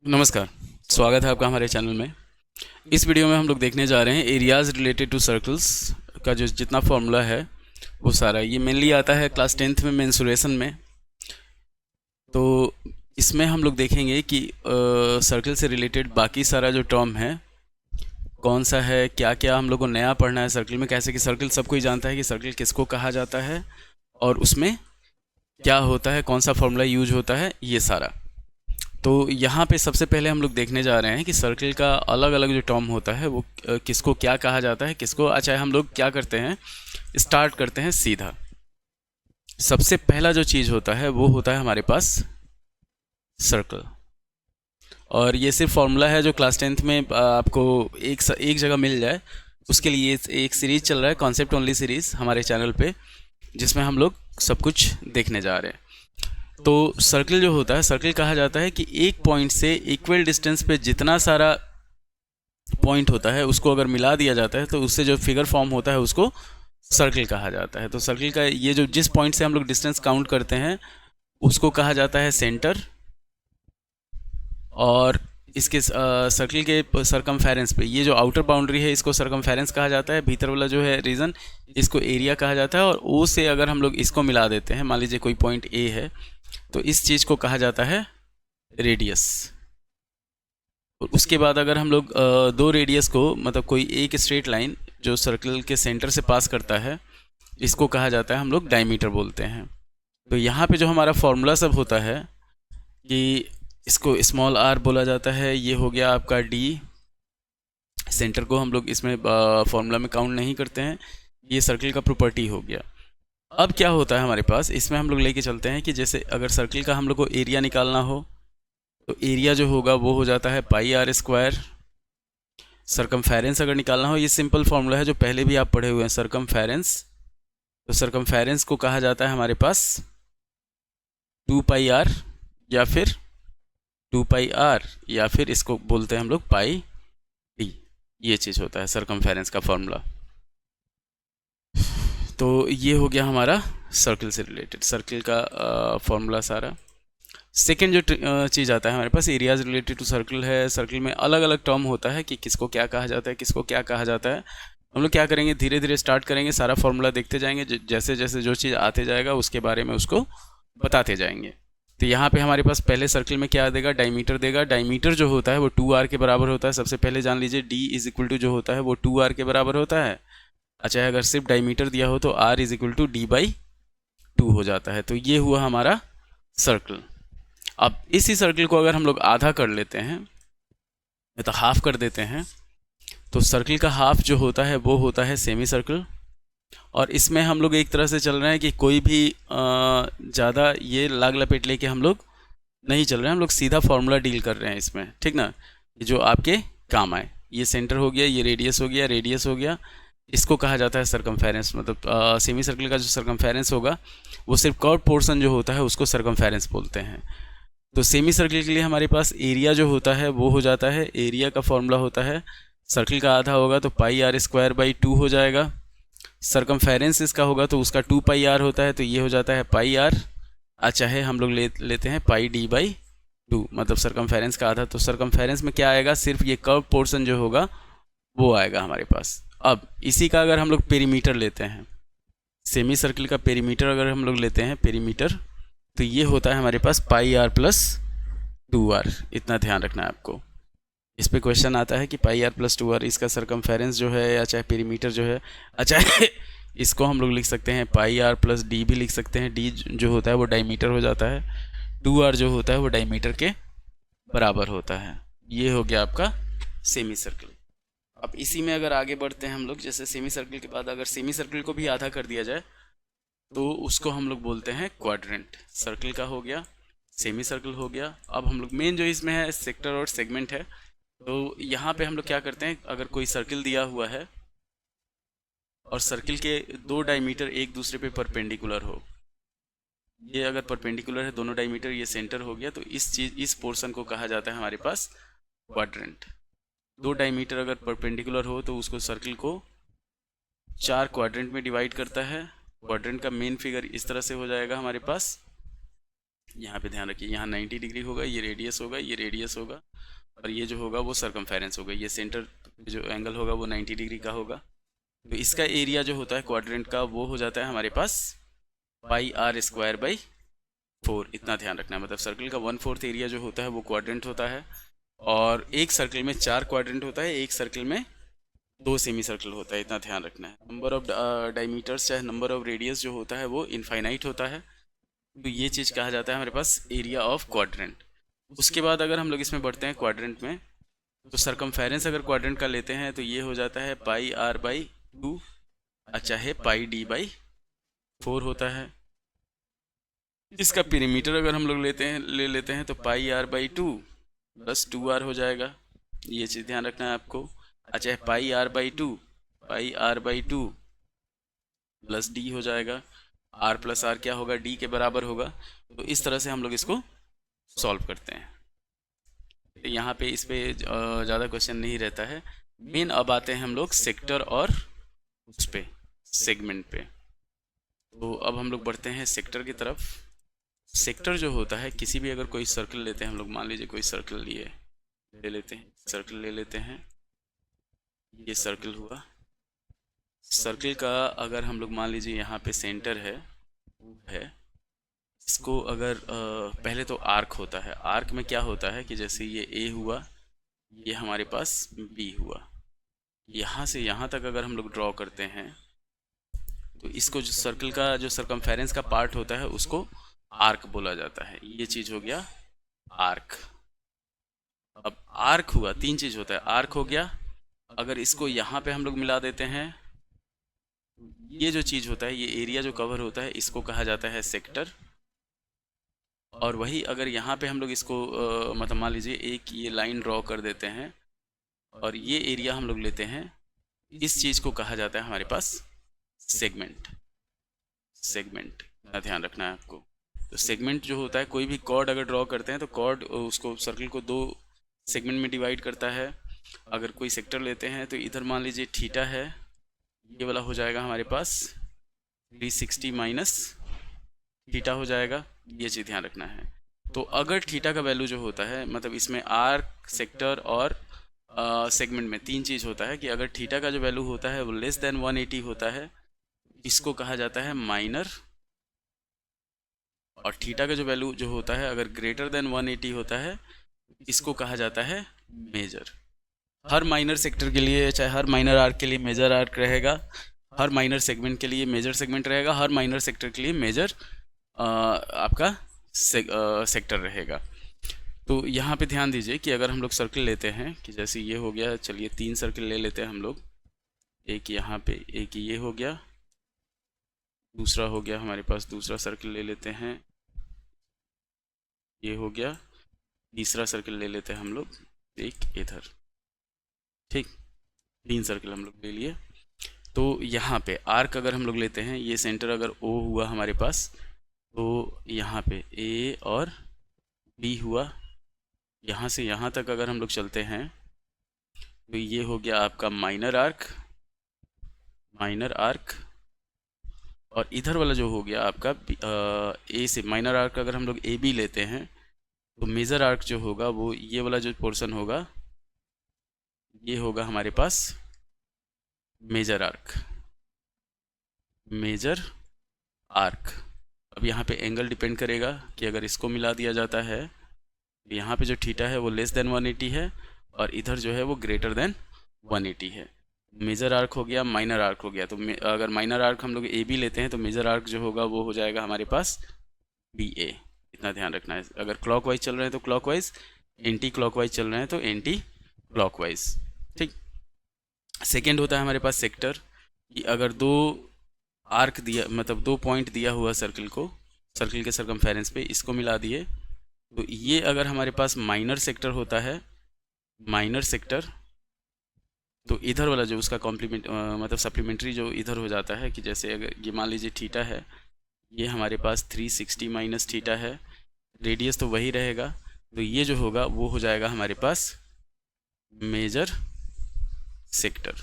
नमस्कार। स्वागत है आपका हमारे चैनल में। इस वीडियो में हम लोग देखने जा रहे हैं एरियाज़ रिलेटेड टू सर्कल्स का जो जितना फॉर्मूला है वो सारा ये मेनली आता है क्लास 10th में मेंसुरेशन में। तो इसमें हम लोग देखेंगे कि सर्कल से रिलेटेड बाकी सारा जो टर्म है कौन सा है, क्या क्या हम लोग को नया पढ़ना है सर्कल में। कैसे कि सर्कल सबको ही जानता है कि सर्कल किसको कहा जाता है और उसमें क्या होता है, कौन सा फॉर्मूला यूज होता है, ये सारा। तो यहाँ पे सबसे पहले हम लोग देखने जा रहे हैं कि सर्कल का अलग अलग जो टर्म होता है वो किसको क्या कहा जाता है, किसको। अच्छा, हम लोग क्या करते हैं, स्टार्ट करते हैं सीधा। सबसे पहला जो चीज़ होता है वो होता है हमारे पास सर्कल। और ये सिर्फ फॉर्मूला है जो क्लास 10th में आपको एक जगह मिल जाए, उसके लिए एक सीरीज़ चल रहा है, कॉन्सेप्ट ओनली सीरीज़ हमारे चैनल पे, जिसमें हम लोग सब कुछ देखने जा रहे हैं। तो सर्कल जो होता है, सर्कल कहा जाता है कि एक पॉइंट से इक्वल डिस्टेंस पे जितना सारा पॉइंट होता है उसको अगर मिला दिया जाता है तो उससे जो फिगर फॉर्म होता है उसको सर्कल कहा जाता है। तो सर्कल का ये जो जिस पॉइंट से हम लोग डिस्टेंस काउंट करते हैं उसको कहा जाता है सेंटर। और इसके सर्कल के सरकमफेरेंस पे ये जो आउटर बाउंड्री है इसको सरकमफेरेंस कहा जाता है, भीतर वाला जो है रीजन इसको एरिया कहा जाता है। और ओ से अगर हम लोग इसको मिला देते हैं, मान लीजिए कोई पॉइंट ए है, तो इस चीज़ को कहा जाता है रेडियस। और उसके बाद अगर हम लोग दो रेडियस को, मतलब कोई एक स्ट्रेट लाइन जो सर्कल के सेंटर से पास करता है, इसको कहा जाता है, हम लोग डायमीटर बोलते हैं। तो यहाँ पे जो हमारा फॉर्मूला सब होता है कि इसको स्मॉल आर बोला जाता है, ये हो गया आपका डी। सेंटर को हम लोग इसमें फॉर्मूला में काउंट नहीं करते हैं, ये सर्कल का प्रॉपर्टी हो गया। अब क्या होता है हमारे पास, इसमें हम लोग लेके चलते हैं कि जैसे अगर सर्कल का हम लोग को एरिया निकालना हो तो एरिया जो होगा वो हो जाता है पाई आर स्क्वायर। सरकमफेरेंस अगर निकालना हो, ये सिंपल फॉर्मूला है जो पहले भी आप पढ़े हुए हैं, सरकमफेरेंस। तो सरकमफेरेंस को कहा जाता है हमारे पास 2 पाई आर, या फिर 2 पाई आर, या फिर इसको बोलते हैं हम लोग पाई डी। ये चीज़ होता है सरकमफेरेंस का फॉर्मूला। तो ये हो गया हमारा सर्कल से रिलेटेड सर्कल का फॉर्मूला सारा। सेकेंड जो चीज़ आता है हमारे पास, एरियाज रिलेटेड टू सर्कल है। सर्कल में अलग अलग टर्म होता है कि किसको क्या कहा जाता है, किसको क्या कहा जाता है। हम लोग क्या करेंगे, धीरे धीरे स्टार्ट करेंगे, सारा फॉर्मूला देखते जाएंगे, जैसे जैसे जो चीज़ आते जाएगा उसके बारे में उसको बताते जाएंगे। तो यहाँ पे हमारे पास पहले सर्कल में क्या देगा, डायमीटर देगा। डायमीटर जो होता है वो 2r के बराबर होता है। सबसे पहले जान लीजिए d इज इक्वल टू जो होता है वो 2r के बराबर होता है। अच्छा, अगर सिर्फ डायमीटर दिया हो तो r is equal to d/2 हो जाता है। तो ये हुआ हमारा सर्कल। अब इसी सर्कल को अगर हम लोग आधा कर लेते हैं, तो हाफ कर देते हैं, तो सर्कल का हाफ जो होता है वो होता है सेमी सर्कल। और इसमें हम लोग एक तरह से चल रहे हैं कि कोई भी ज़्यादा ये लाग लपेट लेके हम लोग नहीं चल रहे हैं, हम लोग सीधा फॉर्मूला डील कर रहे हैं इसमें, ठीक ना, जो आपके काम आए। ये सेंटर हो गया, ये रेडियस हो गया, रेडियस हो गया, इसको कहा जाता है सरकमफेरेंस। मतलब सेमी सर्कल का जो सरकमफेरेंस होगा वो सिर्फ कर्व पोर्शन जो होता है उसको सरकमफेरेंस बोलते हैं। तो सेमी सर्कल के लिए हमारे पास एरिया जो होता है वो हो जाता है, एरिया का फॉर्मूला होता है, सर्कल का आधा होगा तो πr²/2 हो जाएगा। सरकमफेरेंस इसका होगा तो उसका 2 पाई आर होता है, तो ये हो जाता है πr। अच्छा है, हम लोग लेते हैं πd/2, मतलब सरकमफेरेंस का आधा। तो सरकमफेरेंस में क्या आएगा, सिर्फ ये कर्व पोर्शन जो होगा वो आएगा हमारे पास। अब इसी का अगर हम लोग पेरीमीटर लेते हैं, सेमी सर्कल का पेरीमीटर अगर हम लोग लेते हैं पेरीमीटर, तो ये होता है हमारे पास πr+2r। इतना ध्यान रखना है आपको। इस पे क्वेश्चन आता है कि πr+2r इसका सरकमफेरेंस जो है या चाहे पेरीमीटर जो है, अच्छा इसको हम लोग लिख सकते हैं πr+d भी लिख सकते हैं। d जो होता है वो डायमीटर हो जाता है, 2r जो होता है वो डायमीटर के बराबर होता है। ये हो गया आपका सेमी सर्कल। अब इसी में अगर आगे बढ़ते हैं हम लोग, जैसे सेमी सर्कल के बाद अगर सेमी सर्कल को भी आधा कर दिया जाए तो उसको हम लोग बोलते हैं क्वाड्रेंट। सर्कल का हो गया, सेमी सर्कल हो गया। अब हम लोग मेन जो इसमें है सेक्टर और सेगमेंट है। तो यहाँ पे हम लोग क्या करते हैं, अगर कोई सर्कल दिया हुआ है और सर्कल के दो डायमीटर एक दूसरे पे परपेंडिकुलर हो, ये अगर परपेंडिकुलर है दोनों डायमीटर, ये सेंटर हो गया, तो इस पोर्शन को कहा जाता है हमारे पास क्वाड्रेंट। दो डायमीटर अगर परपेंडिकुलर हो तो उसको सर्कल को 4 क्वाड्रेंट में डिवाइड करता है। क्वाड्रेंट का मेन फिगर इस तरह से हो जाएगा हमारे पास, यहाँ पे ध्यान रखिए, यहाँ 90 डिग्री होगा, ये रेडियस होगा, ये रेडियस होगा, और ये जो होगा वो सरकमफेरेंस होगा। ये सेंटर जो एंगल होगा वो 90 डिग्री का होगा। तो इसका एरिया जो होता है क्वाड्रेंट का वो हो जाता है हमारे पास पाई आर स्क्वायर बाई 4। इतना ध्यान रखना है। मतलब सर्कल का 1/4 एरिया जो होता है वो क्वाड्रेंट होता है, और एक सर्कल में 4 क्वाड्रेंट होता है, एक सर्कल में 2 सेमी सर्कल होता है। इतना ध्यान रखना है। नंबर ऑफ डायमीटर्स चाहे नंबर ऑफ रेडियस जो होता है वो इनफाइनाइट होता है। तो ये चीज़ कहा जाता है हमारे पास एरिया ऑफ क्वाड्रेंट। उसके बाद अगर हम लोग इसमें बढ़ते हैं क्वाड्रेंट में, तो सरकमफेरेंस अगर क्वाड्रेंट का लेते हैं तो ये हो जाता है पाई आर बाई 2, चाहे पाई डी बाई 4 होता है। इसका पेरीमीटर अगर हम लोग ले लेते हैं तो पाई आर बाई 2 प्लस 2r हो जाएगा। ये चीज़ ध्यान रखना है आपको। अच्छा, पाई आर बाई 2 प्लस डी हो जाएगा। आर प्लस आर क्या होगा, डी के बराबर होगा। तो इस तरह से हम लोग इसको सॉल्व करते हैं। तो यहाँ पे इस पे ज़्यादा क्वेश्चन नहीं रहता है। मेन अब आते हैं हम लोग सेक्टर और उस पे सेगमेंट पे। तो अब हम लोग बढ़ते हैं सेक्टर की तरफ। सेक्टर जो होता है, किसी भी अगर कोई सर्कल लेते हैं हम लोग, मान लीजिए कोई सर्कल ले लेते हैं, ये सर्कल हुआ। सर्कल का अगर हम लोग मान लीजिए यहाँ पे सेंटर है, इसको अगर पहले तो आर्क होता है। आर्क में क्या होता है कि जैसे ये ए हुआ, ये हमारे पास बी हुआ, यहाँ से यहाँ तक अगर हम लोग ड्रॉ करते हैं तो इसको जो सर्कल का जो सरकमफेरेंस का पार्ट होता है उसको आर्क बोला जाता है। ये चीज़ हो गया आर्क। अब आर्क हुआ, 3 चीज़ होता है। आर्क हो गया, अगर इसको यहाँ पे हम लोग मिला देते हैं, ये जो चीज़ होता है, ये एरिया जो कवर होता है, इसको कहा जाता है सेक्टर। और वही अगर यहाँ पे हम लोग इसको मतलब मान लीजिए एक ये लाइन ड्रॉ कर देते हैं और ये एरिया हम लोग लेते हैं, इस चीज़ को कहा जाता है हमारे पास सेगमेंट। का ध्यान रखना है आपको। तो सेगमेंट जो होता है, कोई भी कॉर्ड अगर ड्रॉ करते हैं तो कॉर्ड उसको सर्कल को 2 सेगमेंट में डिवाइड करता है। अगर कोई सेक्टर लेते हैं तो इधर मान लीजिए थीटा है, ये वाला हो जाएगा हमारे पास 360 माइनस थीटा हो जाएगा। ये चीज़ ध्यान रखना है। तो अगर थीटा का वैल्यू जो होता है, मतलब इसमें आर्क, सेक्टर और सेगमेंट में 3 चीज़ होता है कि अगर थीटा का जो वैल्यू होता है वो लेस देन 180 होता है, इसको कहा जाता है माइनर। और थीटा का जो वैल्यू जो होता है अगर ग्रेटर देन 180 होता है, इसको कहा जाता है मेजर। हर माइनर सेक्टर के लिए, चाहे हर माइनर आर्क के लिए मेजर आर्क रहेगा, हर माइनर सेगमेंट के लिए मेजर सेगमेंट रहेगा, हर माइनर सेक्टर के लिए मेजर आपका सेक्टर रहेगा। तो यहाँ पे ध्यान दीजिए कि अगर हम लोग सर्कल लेते हैं कि जैसे ये हो गया, चलिए 3 सर्कल ले लेते हैं हम लोग। एक यहाँ पे, एक ये हो गया, दूसरा हो गया हमारे पास, दूसरा सर्कल ले लेते हैं, ये हो गया, तीसरा सर्कल ले लेते हैं हम लोग, एक इधर। ठीक, 3 सर्कल हम लोग ले लिए। तो यहाँ पे आर्क अगर हम लोग लेते हैं, ये सेंटर अगर O हुआ हमारे पास, तो यहाँ पे A और B हुआ। यहाँ से यहाँ तक अगर हम लोग चलते हैं तो ये हो गया आपका माइनर आर्क। और इधर वाला जो हो गया आपका A से माइनर आर्क अगर हम लोग AB लेते हैं तो मेजर आर्क जो होगा वो ये वाला जो पोर्शन होगा, ये होगा हमारे पास मेजर आर्क। अब यहाँ पे एंगल डिपेंड करेगा कि अगर इसको मिला दिया जाता है तो यहाँ पे जो थीटा है वो लेस देन 180 है और इधर जो है वो ग्रेटर देन 180 है। मेजर आर्क हो गया, माइनर आर्क हो गया। तो अगर माइनर आर्क हम लोग ए बी लेते हैं तो मेजर आर्क जो होगा वो हो जाएगा हमारे पास बी ए। इतना ध्यान रखना है। अगर क्लॉकवाइज चल रहे हैं तो क्लॉकवाइज, एंटी क्लॉकवाइज चल रहे हैं तो एंटी क्लॉकवाइज। ठीक। सेकेंड होता है हमारे पास सेक्टर, कि अगर 2 आर्क दिया, मतलब 2 पॉइंट दिया हुआ सर्कल को, सर्कल के सरकमफेरेंस पे इसको मिला दिए, तो ये अगर हमारे पास माइनर सेक्टर होता है, माइनर सेक्टर, तो इधर वाला जो उसका कॉम्प्लीमेंट मतलब सप्लीमेंट्री जो इधर हो जाता है कि जैसे अगर ये मान लीजिए थीटा है, ये हमारे पास 360 माइनस थीटा है, रेडियस तो वही रहेगा, तो ये जो होगा वो हो जाएगा हमारे पास मेजर सेक्टर।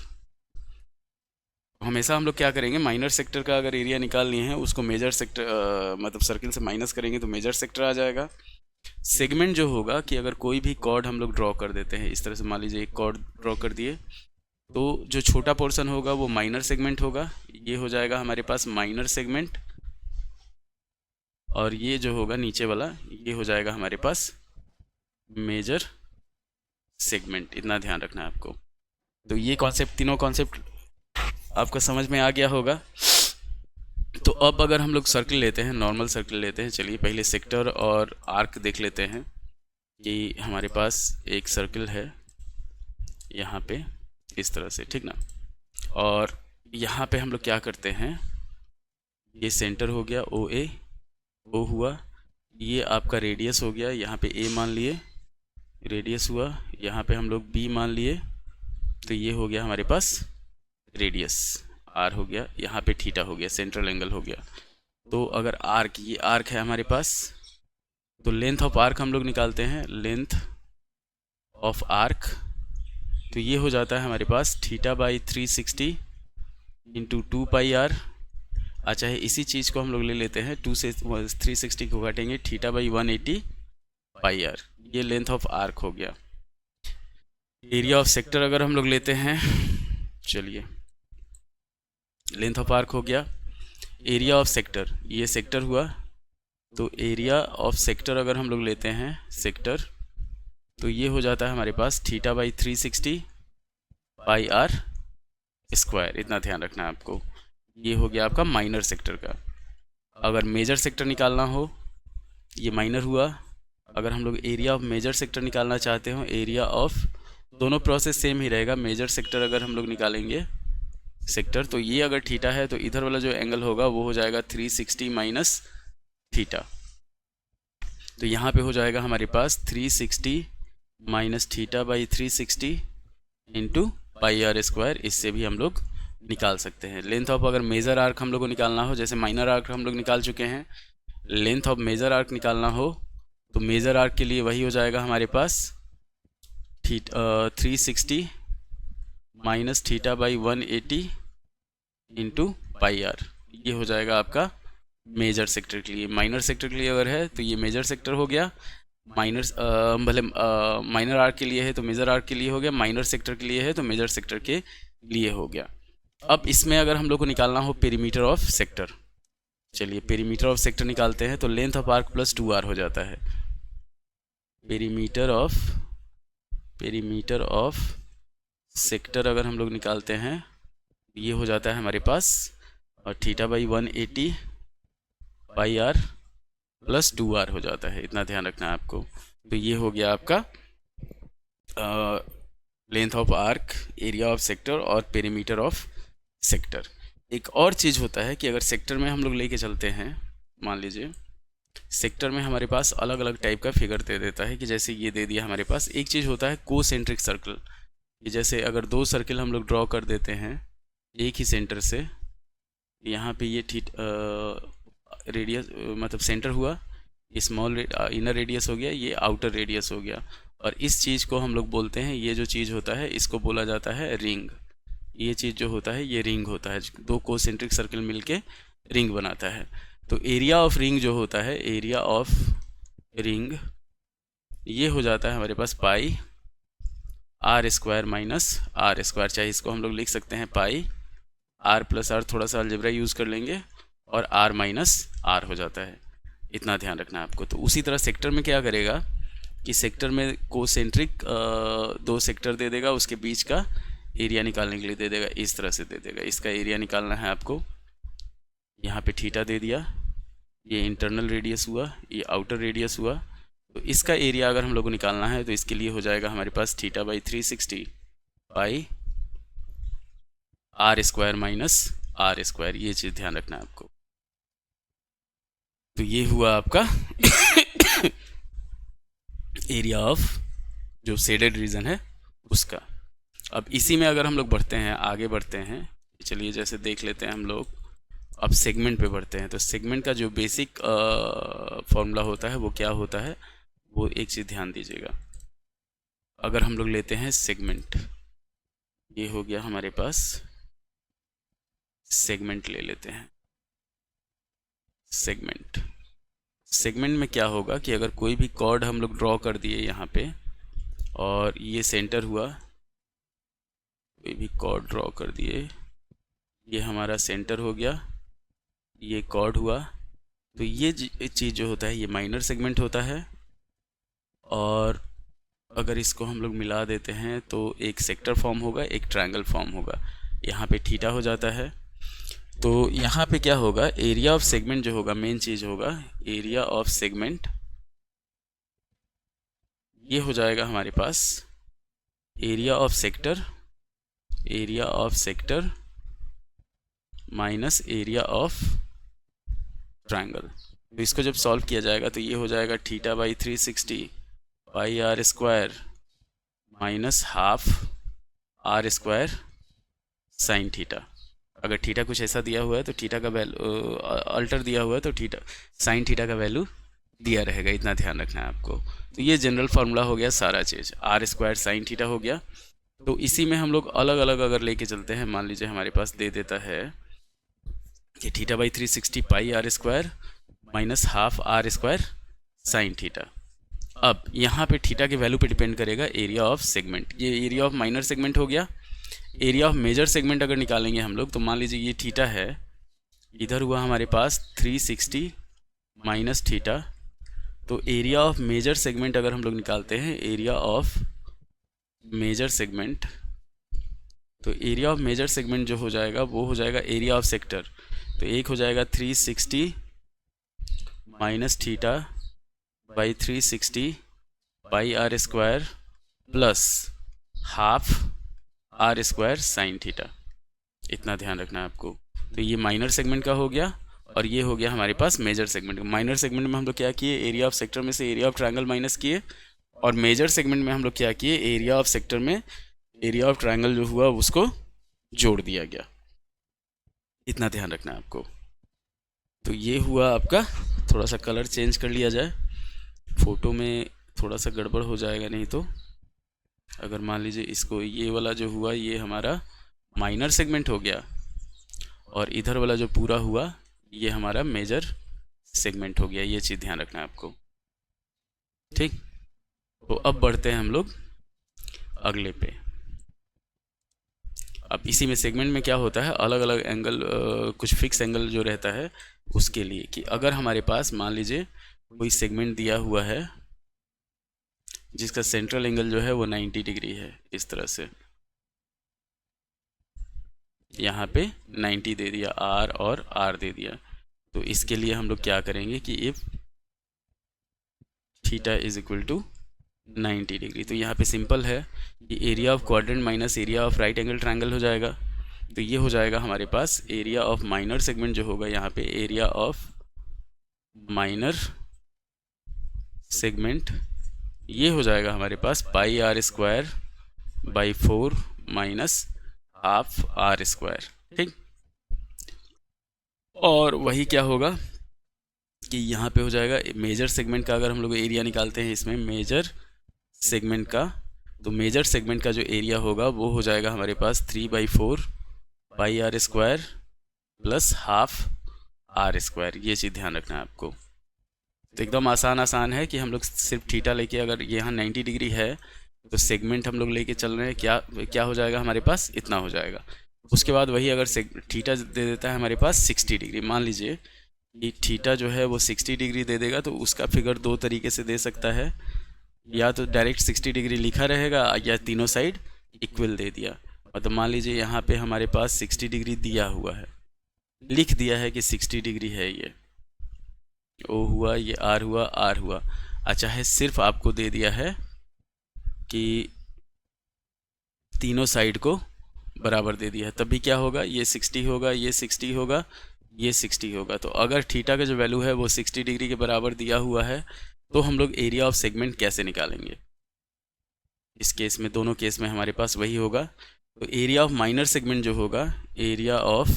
हमेशा हम लोग क्या करेंगे, माइनर सेक्टर का अगर एरिया निकाल लिए हैं उसको मेजर सेक्टर मतलब सर्किल से माइनस करेंगे तो मेजर सेक्टर आ जाएगा। सेगमेंट जो होगा कि अगर कोई भी कॉर्ड हम लोग ड्रॉ कर देते हैं, इस तरह से मान लीजिए एक कॉर्ड ड्रॉ कर दिए, तो जो छोटा पोर्शन होगा वो माइनर सेगमेंट होगा, ये हो जाएगा हमारे पास माइनर सेगमेंट, और ये जो होगा नीचे वाला ये हो जाएगा हमारे पास मेजर सेगमेंट। इतना ध्यान रखना है आपको। तो ये कॉन्सेप्ट, तीनों कॉन्सेप्ट आपको समझ में आ गया होगा। तो अब अगर हम लोग सर्कल लेते हैं, नॉर्मल सर्कल लेते हैं, चलिए पहले सेक्टर और आर्क देख लेते हैं कि हमारे पास एक सर्कल है यहाँ पे इस तरह से, ठीक ना। और यहाँ पे हम लोग क्या करते हैं, ये सेंटर हो गया ओ ए, ओ हुआ, ये आपका रेडियस हो गया, यहाँ पे ए मान लिए रेडियस हुआ, यहाँ पे हम लोग बी मान लिए, तो ये हो गया हमारे पास रेडियस आर हो गया, यहाँ पे थीटा हो गया, सेंट्रल एंगल हो गया। तो अगर आर्क, ये आर्क है हमारे पास, तो लेंथ ऑफ आर्क हम लोग निकालते हैं, लेंथ ऑफ आर्क, तो ये हो जाता है हमारे पास theta by 360 into 2 pi R. अच्छा है, इसी चीज़ को हम लोग ले लेते हैं, 2 से 360 को काटेंगे, थीटा बाई 180 पाई आर, ये लेंथ ऑफ आर्क हो गया। एरिया ऑफ सेक्टर अगर हम लोग लेते हैं, चलिए लेंथ ऑफ आर्क हो गया, एरिया ऑफ सेक्टर, ये सेक्टर हुआ, तो एरिया ऑफ सेक्टर अगर हम लोग लेते हैं सेक्टर, तो ये हो जाता है हमारे पास theta by 360 pi are square. इतना ध्यान रखना है आपको। ये हो गया आपका माइनर सेक्टर का। अगर मेजर सेक्टर निकालना हो, ये माइनर हुआ, अगर हम लोग एरिया ऑफ मेजर सेक्टर निकालना चाहते हो, एरिया ऑफ, दोनों प्रोसेस सेम ही रहेगा। मेजर सेक्टर अगर हम लोग निकालेंगे सेक्टर, तो ये अगर थीटा है तो इधर वाला जो एंगल होगा वो हो जाएगा 360 माइनस थीटा, तो यहाँ पे हो जाएगा हमारे पास 360 minus theta by 360 into pi are square. इससे भी हम लोग निकाल सकते हैं लेंथ ऑफ, अगर मेजर आर्क हम लोग को निकालना हो, जैसे माइनर आर्क हम लोग निकाल चुके हैं, लेंथ ऑफ मेजर आर्क निकालना हो तो मेजर आर्क के लिए वही हो जाएगा हमारे पास 360 minus theta by 180 into pi r, ये हो जाएगा आपका मेजर सेक्टर के लिए। माइनर सेक्टर के लिए अगर है तो ये मेजर सेक्टर हो गया, माइनर भले माइनर आर्क के लिए है तो मेजर आर्क के लिए हो गया, माइनर सेक्टर के लिए है तो मेजर सेक्टर के लिए हो गया। अब इसमें अगर हम लोग को निकालना हो पेरीमीटर ऑफ सेक्टर, चलिए पेरीमीटर ऑफ सेक्टर निकालते हैं, तो length of arc plus 2r हो जाता है। पेरीमीटर ऑफ सेक्टर अगर हम लोग निकालते हैं, ये हो जाता है हमारे पास और theta by 180 pi r plus 2r हो जाता है। इतना ध्यान रखना है आपको। तो ये हो गया आपका length of arc, area of sector और पेरीमीटर ऑफ सेक्टर। एक और चीज़ होता है कि अगर सेक्टर में हम लोग लेके चलते हैं, मान लीजिए सेक्टर में हमारे पास अलग अलग टाइप का फिगर दे देता है, कि जैसे ये दे दिया हमारे पास। एक चीज़ होता है कोसेंट्रिक सर्कल, कि जैसे अगर दो सर्कल हम लोग ड्रॉ कर देते हैं एक ही सेंटर से, यहाँ पे ये रेडियस मतलब सेंटर हुआ, स्मॉल इनर रेडियस हो गया, ये आउटर रेडियस हो गया, और इस चीज़ को हम लोग बोलते हैं, ये जो चीज़ होता है इसको बोला जाता है रिंग। ये चीज़ जो होता है ये रिंग होता है, दो कोसेंट्रिक सर्कल मिलके रिंग बनाता है। तो एरिया ऑफ रिंग जो होता है, एरिया ऑफ रिंग, ये हो जाता है हमारे पास pi are square minus R square, चाहे इसको हम लोग लिख सकते हैं पाई आर प्लस आर, थोड़ा सा अलजेब्रा यूज़ कर लेंगे, और आर माइनस आर हो जाता है। इतना ध्यान रखना है आपको। तो उसी तरह सेक्टर में क्या करेगा कि सेक्टर में कोसेंट्रिक दो सेक्टर दे देगा, उसके बीच का एरिया निकालने के लिए दे देगा, इस तरह से दे देगा। इसका एरिया निकालना है आपको, यहाँ पे थीटा दे दिया, ये इंटरनल रेडियस हुआ, ये आउटर रेडियस हुआ। तो इसका एरिया अगर हम लोग को निकालना है तो इसके लिए हो जाएगा हमारे पास theta by 360 pi are square minus R square. ये चीज़ ध्यान रखना है आपको। तो ये हुआ आपका एरिया ऑफ जो शेडेड रीजन है उसका। अब इसी में अगर हम लोग बढ़ते हैं, आगे बढ़ते हैं, चलिए जैसे देख लेते हैं हम लोग, अब सेगमेंट पे बढ़ते हैं। तो सेगमेंट का जो बेसिक फॉर्मूला होता है वो क्या होता है, वो एक चीज़ ध्यान दीजिएगा। अगर हम लोग लेते हैं सेगमेंट, ये हो गया हमारे पास सेगमेंट ले लेते हैं। सेगमेंट में क्या होगा कि अगर कोई भी कॉर्ड हम लोग ड्रॉ कर दिए यहाँ पे और ये सेंटर हुआ, कोई भी कॉर्ड ड्रॉ कर दिए, ये हमारा सेंटर हो गया, ये कॉर्ड हुआ, तो ये चीज़ जो होता है ये माइनर सेगमेंट होता है। और अगर इसको हम लोग मिला देते हैं तो एक सेक्टर फॉर्म होगा, एक ट्रायंगल फॉर्म होगा, यहाँ पे थीटा हो जाता है। तो यहाँ पे क्या होगा, एरिया ऑफ सेगमेंट जो होगा, मेन चीज़ होगा एरिया ऑफ सेगमेंट, ये हो जाएगा हमारे पास area of sector minus area of triangle. तो इसको जब सॉल्व किया जाएगा तो ये हो जाएगा theta by 360 pi are square minus half are square sine theta. अगर थीटा कुछ ऐसा दिया हुआ है तो थीटा का वैल्यू अल्टर दिया हुआ है तो थीटा साइन थीटा का वैल्यू दिया रहेगा, इतना ध्यान रखना है आपको। तो ये जनरल फार्मूला हो गया सारा चीज़, आर स्क्वायर साइन थीटा हो गया। तो इसी में हम लोग अलग अलग अगर लेके चलते हैं, मान लीजिए हमारे पास दे देता है कि theta by 360 pi are square minus half are square sine theta. अब यहाँ पे थीटा के वैल्यू पे डिपेंड करेगा एरिया ऑफ सेगमेंट। ये एरिया ऑफ माइनर सेगमेंट हो गया। एरिया ऑफ मेजर सेगमेंट अगर निकालेंगे हम लोग तो मान लीजिए ये थीटा है, इधर हुआ हमारे पास 360 माइनस थीटा। तो एरिया ऑफ मेजर सेगमेंट अगर हम लोग निकालते हैं, एरिया ऑफ मेजर सेगमेंट, तो एरिया ऑफ मेजर सेगमेंट जो हो जाएगा वो हो जाएगा एरिया ऑफ सेक्टर। तो एक हो जाएगा 360 minus theta by 360 pi are square plus half are square sine theta, इतना ध्यान रखना है आपको। तो ये माइनर सेगमेंट का हो गया और ये हो गया हमारे पास मेजर सेगमेंट। माइनर सेगमेंट में हम लोग क्या किए, एरिया ऑफ सेक्टर में से एरिया ऑफ ट्रायंगल माइनस किए, और मेजर सेगमेंट में हम लोग क्या किए, एरिया ऑफ सेक्टर में एरिया ऑफ ट्रायंगल जो हुआ उसको जोड़ दिया गया, इतना ध्यान रखना है आपको। तो ये हुआ आपका, थोड़ा सा कलर चेंज कर लिया जाए, फ़ोटो में थोड़ा सा गड़बड़ हो जाएगा नहीं तो। अगर मान लीजिए इसको, ये वाला जो हुआ ये हमारा माइनर सेगमेंट हो गया और इधर वाला जो पूरा हुआ ये हमारा मेजर सेगमेंट हो गया, ये चीज़ ध्यान रखना है आपको, ठीक। तो अब बढ़ते हैं हम लोग अगले पे। अब इसी में सेगमेंट में क्या होता है, अलग अलग एंगल, कुछ फिक्स एंगल जो रहता है उसके लिए, कि अगर हमारे पास मान लीजिए कोई सेगमेंट दिया हुआ है जिसका सेंट्रल एंगल जो है वो 90 डिग्री है, इस तरह से यहाँ पे 90 दे दिया, आर और आर दे दिया। तो इसके लिए हम लोग क्या करेंगे कि if theta is equal to 90 degree, तो यहाँ पे सिंपल है कि area of quadrant minus area of right angle triangle हो जाएगा। तो ये हो जाएगा हमारे पास एरिया ऑफ माइनर सेगमेंट जो होगा, यहाँ पे एरिया ऑफ माइनर सेगमेंट ये हो जाएगा हमारे पास pi are square by 4 minus half are square, ठीक। और वही क्या होगा कि यहाँ पे हो जाएगा मेजर सेगमेंट का, अगर हम लोग एरिया निकालते हैं इसमें मेजर सेगमेंट का, तो मेजर सेगमेंट का जो एरिया होगा वो हो जाएगा हमारे पास 3/4 pi are square plus half are square, ये चीज़ ध्यान रखना है आपको। तो एकदम आसान है कि हम लोग सिर्फ थीटा लेके, अगर यहाँ 90 डिग्री है तो सेगमेंट हम लोग लेके चल रहे हैं, क्या हो जाएगा हमारे पास, इतना हो जाएगा। उसके बाद वही अगर थीटा दे देता है हमारे पास 60 डिग्री, मान लीजिए कि थीटा जो है वो 60 डिग्री दे देगा, तो उसका फिगर दो तरीके से दे सकता है, या तो डायरेक्ट 60 डिग्री लिखा रहेगा या तीनों साइड इक्वल दे दिया। मतलब मान लीजिए यहाँ पे हमारे पास 60 डिग्री दिया हुआ है, लिख दिया है कि 60 डिग्री है, ये ओ हुआ, ये आर हुआ, आर हुआ। अच्छा है सिर्फ आपको दे दिया है कि तीनों साइड को बराबर दे दिया है, तब भी क्या होगा, ये 60 होगा, ये 60 होगा, ये 60 होगा। तो अगर थीटा का जो वैल्यू है वो 60 डिग्री के बराबर दिया हुआ है तो हम लोग एरिया ऑफ सेगमेंट कैसे निकालेंगे। इस केस में, दोनों केस में हमारे पास वही होगा। तो एरिया ऑफ माइनर सेगमेंट जो होगा, एरिया ऑफ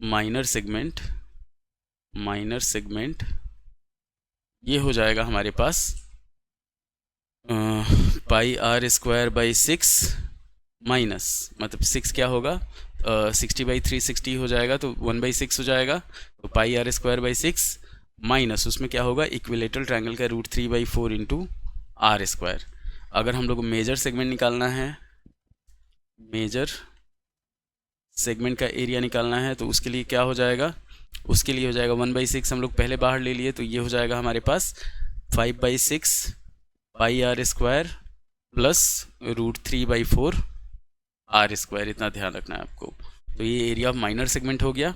माइनर सेगमेंट ये हो जाएगा हमारे पास pi are square by 6 minus, मतलब 6 क्या होगा, 60/360 हो जाएगा तो 1/6 हो जाएगा, तो पाई आर स्क्वायर बाई 6 माइनस उसमें क्या होगा, इक्विलेटरल ट्रायंगल का √3/4 इंटू आर स्क्वायर। अगर हम लोग को मेजर सेगमेंट निकालना है, मेजर सेगमेंट का एरिया निकालना है, तो उसके लिए क्या हो जाएगा, उसके लिए हो जाएगा 1/6 हम लोग पहले बाहर ले लिए, तो ये हो जाएगा हमारे पास 5/6 pi are square plus √3/4 R square. इतना ध्यान रखना है आपको। तो ये एरिया ऑफ माइनर सेगमेंट हो गया,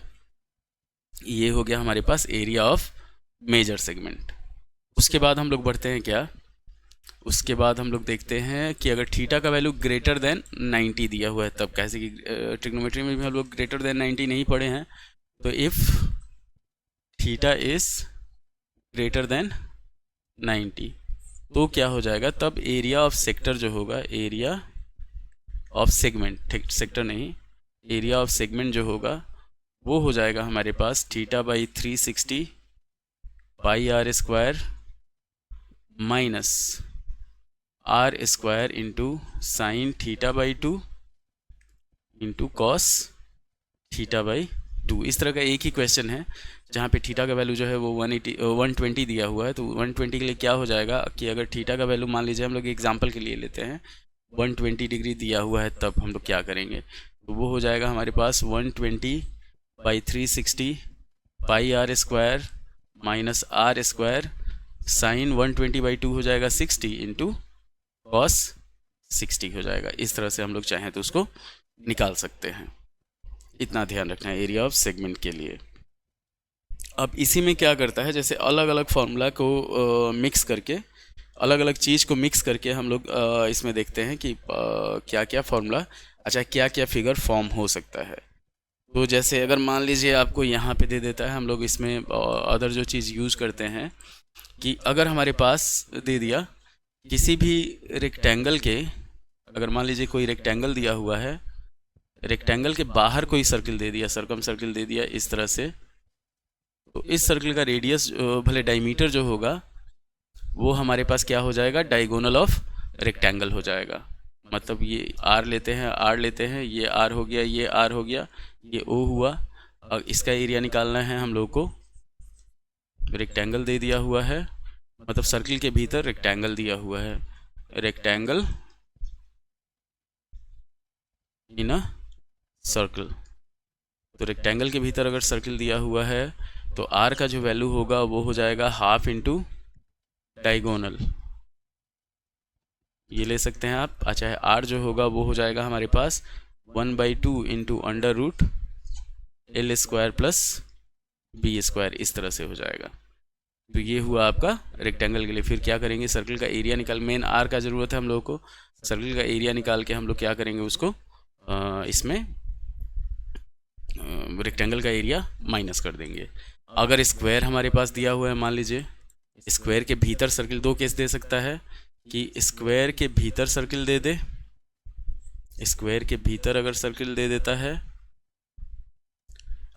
ये हो गया हमारे पास एरिया ऑफ मेजर सेगमेंट। उसके बाद हम लोग बढ़ते हैं क्या, उसके बाद हम लोग देखते हैं कि अगर थीटा का वैल्यू ग्रेटर देन 90 दिया हुआ है तब कैसे, कि ट्रिग्नोमेट्री में भी हम लोग ग्रेटर देन 90 नहीं पढ़े हैं, तो if theta is greater than 90 तो क्या हो जाएगा, तब एरिया ऑफ सेक्टर जो होगा, एरिया ऑफ सेगमेंट, सेक्टर नहीं, एरिया ऑफ सेगमेंट जो होगा वो हो जाएगा हमारे पास θ/360 pi are square minus R square into sine θ/2 into cos θ/2। इस तरह का एक ही क्वेश्चन है जहाँ पे थीटा का वैल्यू जो है वो 120 दिया हुआ है, तो 120 के लिए क्या हो जाएगा कि अगर थीटा का वैल्यू मान लीजिए हम लोग एग्जांपल के लिए लेते हैं 120 डिग्री दिया हुआ है, तब हम लोग क्या करेंगे, तो वो हो जाएगा हमारे पास 120/360 pi are square minus R square sine 120/2 हो जाएगा 60 इंटू कॉस 60 हो जाएगा। इस तरह से हम लोग चाहें तो उसको निकाल सकते हैं। इतना ध्यान रखना है एरिया ऑफ सेगमेंट के लिए। अब इसी में क्या करता है, जैसे अलग अलग फार्मूला को मिक्स करके, अलग अलग चीज़ को मिक्स करके हम लोग इसमें देखते हैं कि क्या क्या फार्मूला, अच्छा क्या क्या फिगर फॉर्म हो सकता है। तो जैसे अगर मान लीजिए आपको यहाँ पे दे देता है, हम लोग इसमें अदर जो चीज़ यूज़ करते हैं कि अगर हमारे पास दे दिया किसी भी रेक्टेंगल के, अगर मान लीजिए कोई रेक्टेंगल दिया हुआ है, रेक्टेंगल के बाहर कोई सर्किल दे दिया, सर्कम सर्किल दे दिया इस तरह से, तो इस सर्किल का रेडियस भले डायमीटर जो होगा वो हमारे पास क्या हो जाएगा, डायगोनल ऑफ रेक्टेंगल हो जाएगा। मतलब ये आर लेते हैं, आर लेते हैं, ये आर हो गया, ये आर हो गया, ये ओ हुआ। और इसका एरिया निकालना है हम लोग को, रेक्टेंगल दे दिया हुआ है, मतलब सर्किल के भीतर रेक्टेंगल दिया हुआ है, रेक्टेंगल इन अ सर्कल। तो रेक्टेंगल के भीतर अगर सर्किल दिया हुआ है तो आर का जो वैल्यू होगा वो हो जाएगा हाफ इंटू डायगोनल, ये ले सकते हैं आप। अच्छा है, आर जो होगा वो हो जाएगा हमारे पास 1/2 into under root L square plus B square, इस तरह से हो जाएगा। तो ये हुआ आपका रेक्टेंगल के लिए। फिर क्या करेंगे, सर्किल का एरिया निकाल, मेन आर का ज़रूरत है हम लोगों को, सर्किल का एरिया निकाल के हम लोग क्या करेंगे उसको इसमें रेक्टेंगल का एरिया माइनस कर देंगे। अगर स्क्वायर हमारे पास दिया हुआ है, मान लीजिए स्क्वायर के भीतर सर्किल, दो केस दे सकता है कि स्क्वायर के भीतर सर्किल दे दे, स्क्वायर के भीतर अगर सर्किल दे देता है,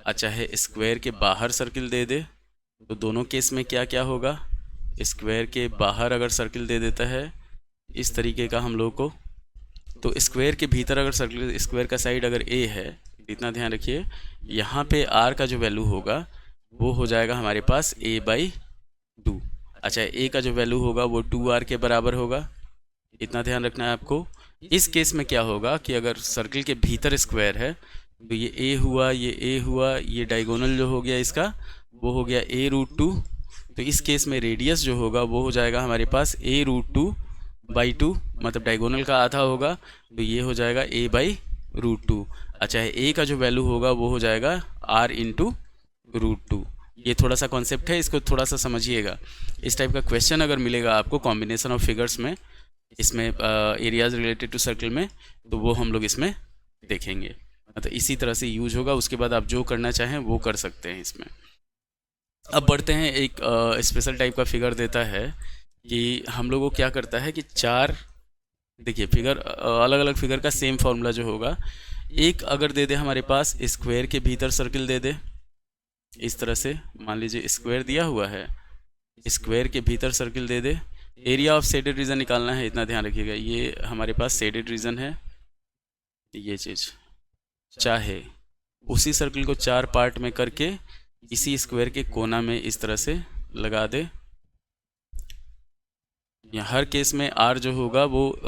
अच्छा है स्क्वायर के बाहर सर्किल दे दे, तो दोनों केस में क्या क्या होगा, स्क्वायर के बाहर अगर सर्किल दे देता है इस तरीके का हम लोग को, तो स्क्वायर के भीतर अगर सर्किल, स्क्वायर का साइड अगर ए है, इतना ध्यान रखिए, यहाँ पे आर का जो वैल्यू होगा वो हो जाएगा हमारे पास a/2। अच्छा, ए का जो वैल्यू होगा वो 2r के बराबर होगा, इतना ध्यान रखना है आपको। इस केस में क्या होगा कि अगर सर्किल के भीतर स्क्वायर है तो ये a हुआ, ये a हुआ, ये डायगोनल जो हो गया इसका वो हो गया a√2। तो इस केस में रेडियस जो होगा वो हो जाएगा हमारे पास a√2/2, मतलब डायगोनल का आधा होगा, तो ये हो जाएगा a/√2। अच्छा है, a का जो वैल्यू होगा वो हो जाएगा r इंटू √2। ये थोड़ा सा कॉन्सेप्ट है, इसको थोड़ा सा समझिएगा। इस टाइप का क्वेश्चन अगर मिलेगा आपको कॉम्बिनेशन ऑफ फिगर्स में, इसमें एरियाज रिलेटेड टू सर्कल में, तो वो हम लोग इसमें देखेंगे। तो इसी तरह से यूज होगा, उसके बाद आप जो करना चाहें वो कर सकते हैं इसमें। अब बढ़ते हैं, एक स्पेशल टाइप का फिगर देता है कि हम लोगों को क्या करता है कि चार, देखिए फिगर, अलग अलग फिगर का सेम फार्मूला जो होगा, एक अगर दे दे हमारे पास स्क्वायर के भीतर सर्किल दे दे, इस तरह से मान लीजिए स्क्वायर दिया हुआ है, स्क्वायर के भीतर circle they they, area of shaded region निकालना है, इतना ध्यान रखिएगा। ये हमारे पास शेडेड रीजन है, ये चीज़ चाहे उसी सर्कल को 4 पार्ट में करके इसी स्क्वायर के कोना में इस तरह से लगा दे। या हर केस में r जो होगा वो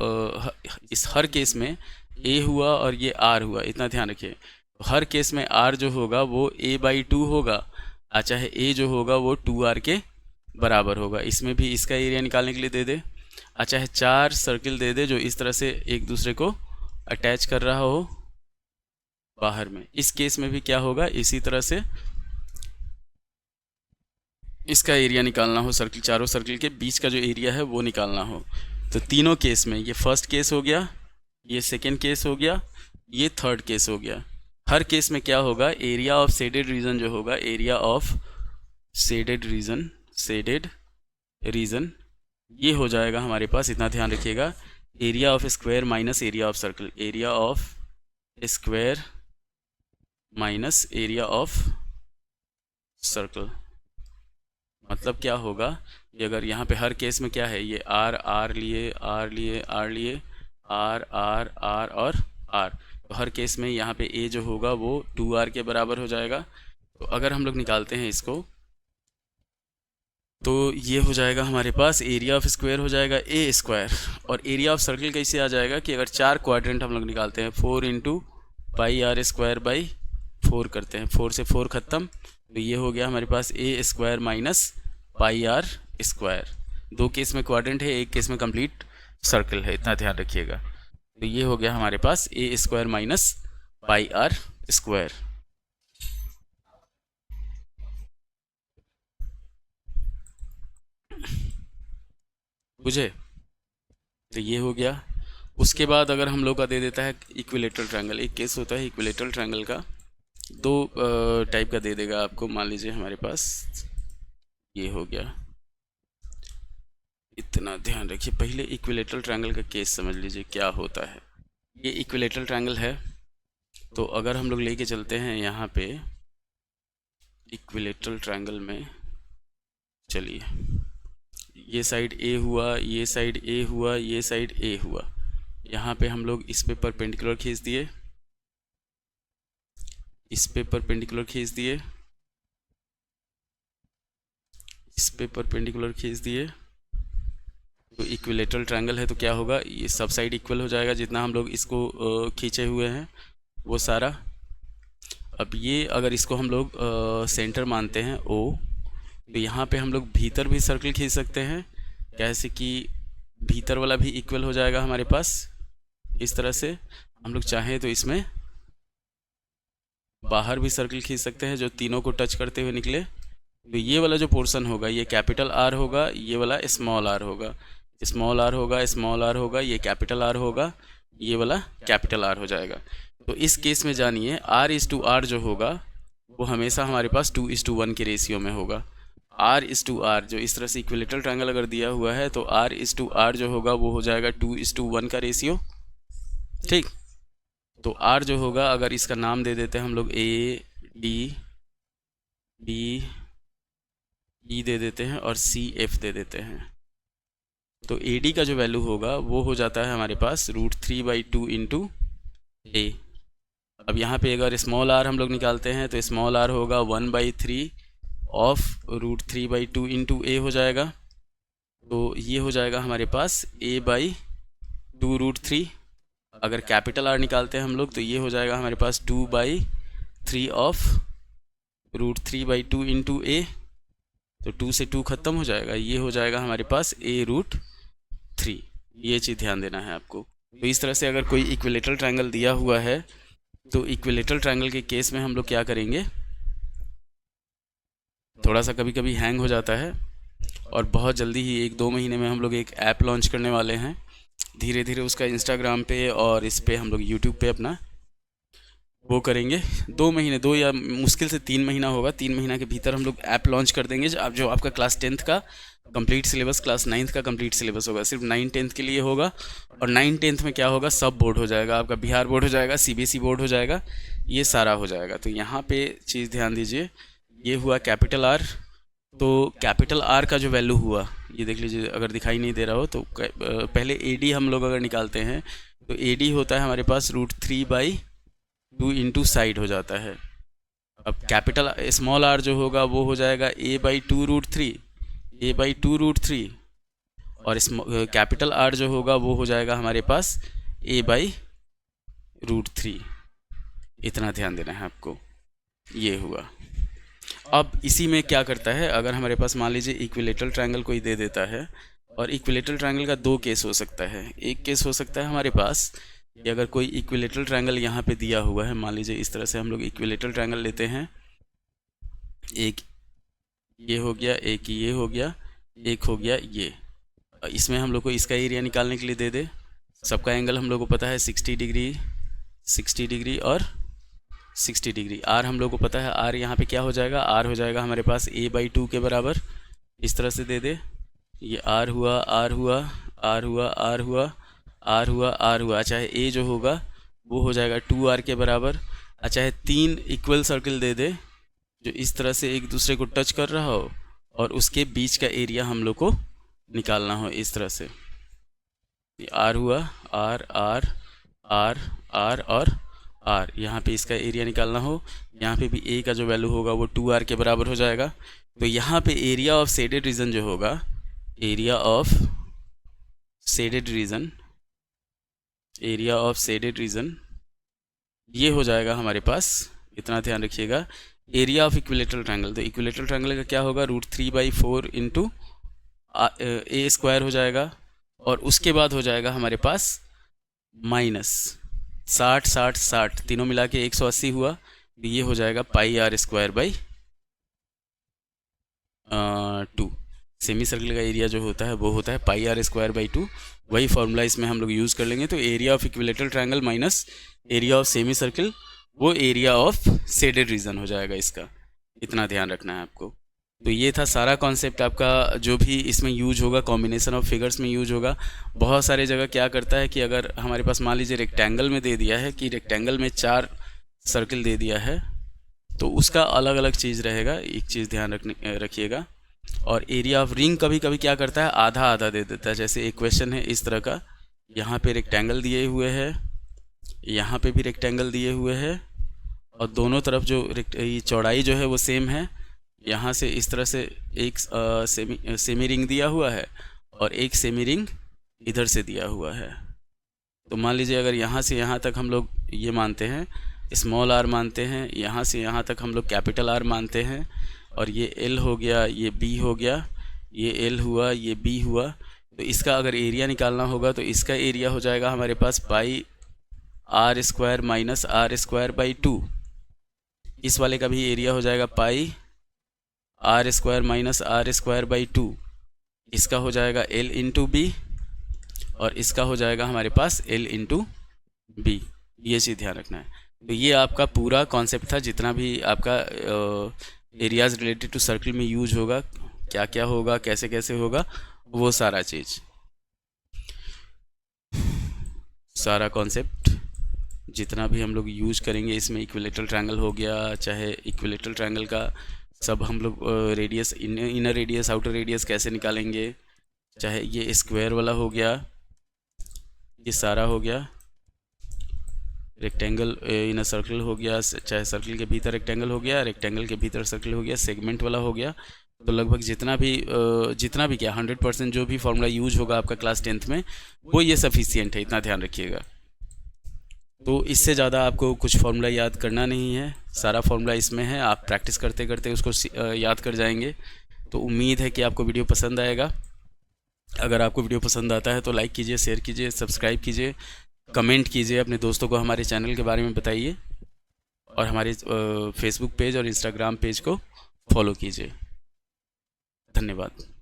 इस हर केस में a हुआ और ये r हुआ, इतना ध्यान रखिए। हर केस में r जो होगा वो a/2 होगा, चाहे a जो होगा वो 2r के बराबर होगा। इसमें भी इसका एरिया निकालने के लिए दे दे, चाहे 4 सर्किल दे दे जो इस तरह से एक दूसरे को अटैच कर रहा हो बाहर में। इस केस में भी क्या होगा, इसी तरह से इसका एरिया निकालना हो, सर्किल चारों सर्किल के बीच का जो एरिया है वो निकालना हो। तो तीनों केस में, ये फर्स्ट केस हो गया, ये सेकेंड केस हो गया, ये थर्ड केस हो गया। हर केस में क्या होगा, एरिया ऑफ शेडेड रीजन जो होगा, एरिया ऑफ शेडेड रीजन ये हो जाएगा हमारे पास, इतना ध्यान रखिएगा, area of square minus area of circle, area of square minus area of circle. मतलब क्या होगा कि अगर यहाँ पे हर केस में क्या है, ये r लिए r और r, तो हर केस में यहाँ पे a जो होगा वो 2r के बराबर हो जाएगा। तो अगर हम लोग निकालते हैं इसको तो ये हो जाएगा हमारे पास, एरिया ऑफ स्क्वायर हो जाएगा a स्क्वायर, और एरिया ऑफ सर्कल कैसे आ जाएगा कि अगर 4 क्वाड्रेंट हम लोग निकालते हैं, 4 into pi r square by 4 करते हैं, 4 से 4 खत्म, तो ये हो गया हमारे पास a square minus pi r square. 2 case में क्वाड्रेंट है, 1 केस में कंप्लीट सर्कल है, इतना ध्यान रखिएगा। तो ये हो गया हमारे पास a square minus pi r square. बुझे? तो ये हो गया। उसके बाद अगर हम लोग का दे देता है इक्विलेटरल ट्रायंगल, एक केस होता है इक्विलेटरल ट्रायंगल का, 2 टाइप का दे देगा आपको। मान लीजिए हमारे पास ये हो गया, इतना ध्यान रखिए। पहले इक्विलेटरल ट्रायंगल का केस समझ लीजिए क्या होता है। ये इक्विलेटरल ट्रायंगल है, तो अगर हम लोग लेके चलते हैं यहाँ पे इक्विलेटरल ट्रायंगल में, चलिए ये साइड A हुआ, ये साइड A हुआ, ये साइड A हुआ, यहाँ पे हम लोग इस पे परपेंडिकुलर खींच दिए, इस पे परपेंडिकुलर खींच दिए, इस पे परपेंडिकुलर खींच दिए। तो इक्विलेटरल ट्रायंगल है तो क्या होगा, ये सब साइड इक्वल हो जाएगा जितना हम लोग इसको खींचे हुए हैं वो सारा। अब ये अगर इसको हम लोग सेंटर मानते हैं O, तो यहाँ पे हम लोग भीतर भी सर्कल खींच सकते हैं, कैसे कि भीतर वाला भी इक्वल हो जाएगा हमारे पास। इस तरह से हम लोग चाहें तो इसमें बाहर भी सर्कल खींच सकते हैं जो तीनों को टच करते हुए निकले। तो ये वाला जो पोर्शन होगा ये कैपिटल R होगा, ये वाला स्मॉल r होगा, स्मॉल r होगा, स्मॉल r होगा, ये कैपिटल R होगा, ये वाला कैपिटल R हो जाएगा। तो इस केस में जानिए r/r जो होगा वो हमेशा हमारे पास 2:1 के रेशियो में होगा। r/r जो इस तरह से इक्विलेटरल ट्रायंगल अगर दिया हुआ है तो r/r जो होगा वो हो जाएगा 2:1 का रेशियो, ठीक। तो r जो होगा, अगर इसका नाम दे देते हैं हम लोग A D B E दे देते हैं और C F दे देते हैं, तो AD का जो वैल्यू होगा वो हो जाता है हमारे पास √3/2 इंटू A। अब यहाँ पे अगर स्मॉल r हम लोग निकालते हैं तो स्मॉल r होगा 1/3 ऑफ √3/2 इंटू A हो जाएगा। तो ये हो जाएगा हमारे पास A/2 √3। अगर कैपिटल R निकालते हैं हम लोग तो ये हो जाएगा हमारे पास 2/3 ऑफ √3/2 इंटू A। तो 2 से 2 खत्म हो जाएगा, ये हो जाएगा हमारे पास A√3। ये चीज़ ध्यान देना है आपको। तो इस तरह से अगर कोई इक्विलेटरल ट्रायंगल दिया हुआ है तो इक्विलेटरल ट्रायंगल के केस में हम लोग क्या करेंगे, थोड़ा सा कभी कभी हैंग हो जाता है, और बहुत जल्दी ही 1-2 महीने में हम लोग एक ऐप लॉन्च करने वाले हैं। धीरे धीरे उसका इंस्टाग्राम पे और इस पे हम लोग यूट्यूब पे अपना वो करेंगे। 2 महीने, 2 या मुश्किल से 3 महीना होगा, 3 महीना के भीतर हम लोग ऐप लॉन्च कर देंगे जो आपका क्लास 10th का कंप्लीट सिलेबस, क्लास 9th का कंप्लीट सिलेबस होगा, सिर्फ 9-10th के लिए होगा। और 9-10th में क्या होगा, सब बोर्ड हो जाएगा, आपका बिहार बोर्ड हो जाएगा, CBSE बोर्ड हो जाएगा, ये सारा हो जाएगा। तो यहाँ पे चीज़ ध्यान दीजिए, ये हुआ कैपिटल R। तो कैपिटल R का जो वैल्यू हुआ ये देख लीजिए, अगर दिखाई नहीं दे रहा हो तो पहले AD हम लोग अगर निकालते हैं तो AD होता है हमारे पास √3/2 2 इंटू साइड हो जाता है। अब कैपिटल स्मॉल आर जो होगा वो हो जाएगा a/2√3, a/2√3, और कैपिटल आर जो होगा वो हो जाएगा हमारे पास a/√3। इतना ध्यान देना है आपको। ये हुआ। अब इसी में क्या करता है, अगर हमारे पास मान लीजिए इक्विलेटरल ट्रायंगल कोई दे देता है, और इक्विलेटरल ट्रायंगल का दो केस हो सकता है। एक केस हो सकता है हमारे पास कि अगर कोई इक्विलेटरल ट्रायंगल यहाँ पे दिया हुआ है, मान लीजिए इस तरह से हम लोग इक्विलेटरल ट्रायंगल लेते हैं, एक ये हो गया, एक ये हो गया, एक हो गया ये। इसमें हम लोग को इसका एरिया निकालने के लिए दे दे। सबका एंगल हम लोग को पता है 60 डिग्री, 60 डिग्री और 60 डिग्री। आर हम लोग को पता है, आर यहाँ पे क्या हो जाएगा, आर हो जाएगा हमारे पास a/2 के बराबर। इस तरह से दे दे, ये आर हुआ, आर हुआ, आर हुआ, आर हुआ, आर हुआ, आर हुआ। चाहे ए जो होगा वो हो जाएगा 2r के बराबर। चाहे 3 इक्वल सर्कल दे दे जो इस तरह से एक दूसरे को टच कर रहा हो, और उसके बीच का एरिया हम लोग को निकालना हो इस तरह से। आर हुआ, आर आर आर आर और आर, यहाँ पे इसका एरिया निकालना हो, यहाँ पे भी ए का जो वैल्यू होगा वो 2r के बराबर हो जाएगा। तो यहाँ पे एरिया ऑफ शेडेड रीजन जो होगा, area of shaded region, area of shaded region ये हो जाएगा हमारे पास। इतना ध्यान रखिएगा। एरिया ऑफ इक्विलेटरल ट्रायंगल, तो इक्विलेटरल ट्रायंगल का क्या होगा, √3/4 इंटू a² हो जाएगा, और उसके बाद हो जाएगा हमारे पास माइनस 60 60 60 तीनों मिला के 180 हुआ। तो ये हो जाएगा πr²/2। सेमी सर्कल का एरिया जो होता है वो होता है πr²/2। वही फॉर्मूला इसमें हम लोग यूज़ कर लेंगे। तो area of equilateral triangle minus area of semi circle, वो एरिया ऑफ शेडेड रीजन हो जाएगा इसका। इतना ध्यान रखना है आपको। तो ये था सारा कॉन्सेप्ट आपका, जो भी इसमें यूज होगा कॉम्बिनेशन ऑफ फिगर्स में यूज होगा। बहुत सारे जगह क्या करता है कि अगर हमारे पास मान लीजिए रेक्टेंगल में दे दिया है कि रेक्टेंगल में 4 सर्कल दे दिया है, तो उसका अलग अलग चीज़ रहेगा। एक चीज़ ध्यान रखिएगा। और एरिया ऑफ रिंग कभी कभी क्या करता है, आधा आधा दे देता है। जैसे एक क्वेश्चन है इस तरह का, यहाँ पे रेक्टेंगल दिए हुए है, यहाँ पे भी रेक्टेंगल दिए हुए है, और दोनों तरफ जो चौड़ाई जो है वो सेम है। यहाँ से इस तरह से एक सेमी रिंग दिया हुआ है, और एक सेमी रिंग इधर से दिया हुआ है। तो मान लीजिए अगर यहाँ से यहाँ तक हम लोग ये मानते हैं स्मॉल आर मानते हैं, यहाँ से यहाँ तक हम लोग कैपिटल आर मानते हैं, और ये एल हो गया, ये बी हो गया, ये एल हुआ, ये बी हुआ। तो इसका अगर एरिया निकालना होगा तो इसका एरिया हो जाएगा हमारे पास πr² - r²/2। इस वाले का भी एरिया हो जाएगा πr² - r²/2। इसका हो जाएगा l इंटू बी, और इसका हो जाएगा हमारे पास l इंटू बी। ये चीज़ ध्यान रखना है। तो ये आपका पूरा कॉन्सेप्ट था, जितना भी आपका एरियाज़ रिलेटेड टू सर्कल में यूज होगा, क्या क्या होगा, कैसे कैसे होगा, वो सारा चीज़, सारा कॉन्सेप्ट जितना भी हम लोग यूज करेंगे इसमें। इक्विलेटरल ट्रायंगल हो गया, चाहे इक्विलेटरल ट्रायंगल का सब हम लोग radius, inner radius, outer radius कैसे निकालेंगे, चाहे ये स्क्वायर वाला हो गया, ये सारा हो गया। रेक्टेंगल इन अ सर्कल हो गया, चाहे सर्कल के भीतर रेक्टेंगल हो गया, रेक्टेंगल के भीतर सर्कल हो गया, सेगमेंट वाला हो गया। तो लगभग जितना भी क्या 100% जो भी फॉर्मूला यूज होगा आपका क्लास 10th में, वो ये सफिशियंट है। इतना ध्यान रखिएगा। तो इससे ज़्यादा आपको कुछ फार्मूला याद करना नहीं है, सारा फार्मूला इसमें है। आप प्रैक्टिस करते करते उसको याद कर जाएंगे। तो उम्मीद है कि आपको वीडियो पसंद आएगा। अगर आपको वीडियो पसंद आता है तो लाइक कीजिए, शेयर कीजिए, सब्सक्राइब कीजिए, कमेंट कीजिए, अपने दोस्तों को हमारे चैनल के बारे में बताइए, और हमारे फेसबुक पेज और इंस्टाग्राम पेज को फॉलो कीजिए। धन्यवाद।